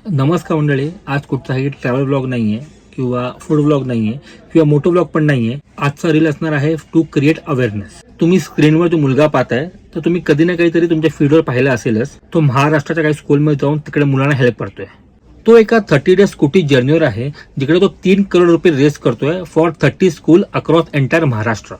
नमस्कार मंडळी, आज कुठचाही ट्रॅव्हल ब्लॉग नाहीये किंवा फूड ब्लॉग नाहीये किंवा मोटो ब्लॉग पण नाहीये. आजचा रील असणार आहे टू क्रिएट अवेअरनेस. तुम्ही स्क्रीनवर जो मुलगा पाहताय तर तुम्ही कधी ना कधीतरी तुमच्या फीडवर पाहिला असेलच. तो महाराष्ट्राच्या काही स्कूलमध्ये जाऊन तिकडे मुलांना हेल्प करतोय. तो एका 30 डेज स्कूटी जर्नीवर आहे, जिकडे तो 3 करोड रुपये रेस करतोय for 30 school across entire Maharashtra.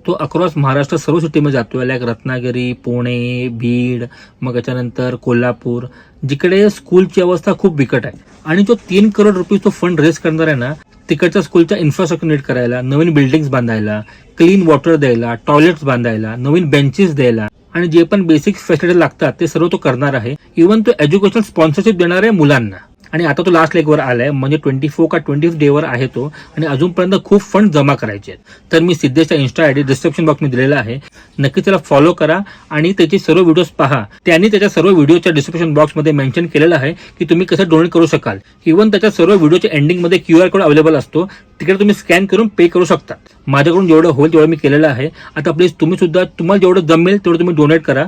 तो अक्रॉस महाराष्ट्र सर्व सिटीमध्ये जातोय, लाईक रत्नागिरी, पुणे, बीड, मग त्याच्यानंतर कोल्हापूर, जिकडे स्कूलची अवस्था खूप बिकट आहे. आणि जो 3 करोड रुपये तो फंड रेस करणार आहे ना, तिकडच्या स्कूलच्या इन्फ्रास्ट्रक्चर नीट करायला, नवीन बिल्डिंग्स बांधायला, क्लीन वॉटर द्यायला, टॉयलेट्स बांधायला, नवीन बेंचेस द्यायला आणि जे पण बेसिक फॅसिलिटी लागतात ते सर्व तो करणार आहे. इव्हन तो एज्युकेशनल स्पॉन्सरशिप देणार आहे मुलांना. आणि आता तो लास्ट लेगवर आलाय, म्हणजे 24 का 20 डेवर आहे तो, आणि अजूनपर्यंत खूप फंड जमा करायचे आहेत. तर मी सिद्धेशचा इन्स्टा आयडी डिस्क्रिप्शन बॉक्समध्ये दिलेला आहे, नक्की त्याला फॉलो करा आणि त्याचे सर्व व्हिडिओज पहा. त्यांनी त्याच्या सर्व व्हिडिओच्या डिस्क्रिप्शन बॉक्समध्ये मेन्शन केलेलं आहे की तुम्ही कसं डोनेट करू शकाल. इव्हन त्याच्या सर्व व्हिडिओच्या एंडिंगमध्ये QR कोड अवेलेबल असतो, तिकडे तुम्ही स्कॅन करून पे करू शकता. माझ्याकडून जेवढं होईल तेवढं मी केलेलं आहे. आता प्लीज तुम्ही सुद्धा तुम्हाला जेवढं जमेल तेवढं तुम्ही डोनेट करा,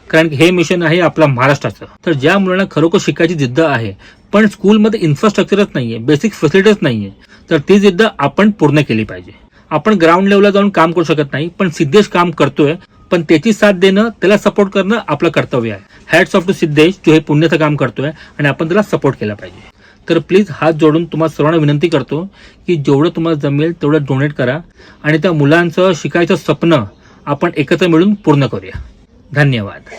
कारण की हे मिशन आहे आपला महाराष्ट्राचं. तर ज्या मुलांना खरोखर शिकायची जिद्द आहे पण स्कूलमध्ये इन्फ्रास्ट्रक्चरच नाहीये, बेसिक फॅसिलिटीज नाहीये, तर ती जिद्द आपण पूर्ण केली पाहिजे. आपण ग्राउंड लेवलला जाऊन काम करू शकत नाही, पण सिद्धेश काम करतोय, पण त्याची साथ देणं, त्याला सपोर्ट करणं आपलं कर्तव्य आहे. हॅट्स ऑफ टू सिद्धेश, जो हे पुण्याचं काम करतोय आणि आपण त्याला सपोर्ट केला पाहिजे. तर प्लीज हात जोडून तुम्हाला सर्वांना विनंती करतो की जेवढं तुम्हाला जमेल तेवढं डोनेट करा आणि त्या मुलांचं शिकायचं स्वप्न आपण एकत्र मिळून पूर्ण करूया. धन्यवाद.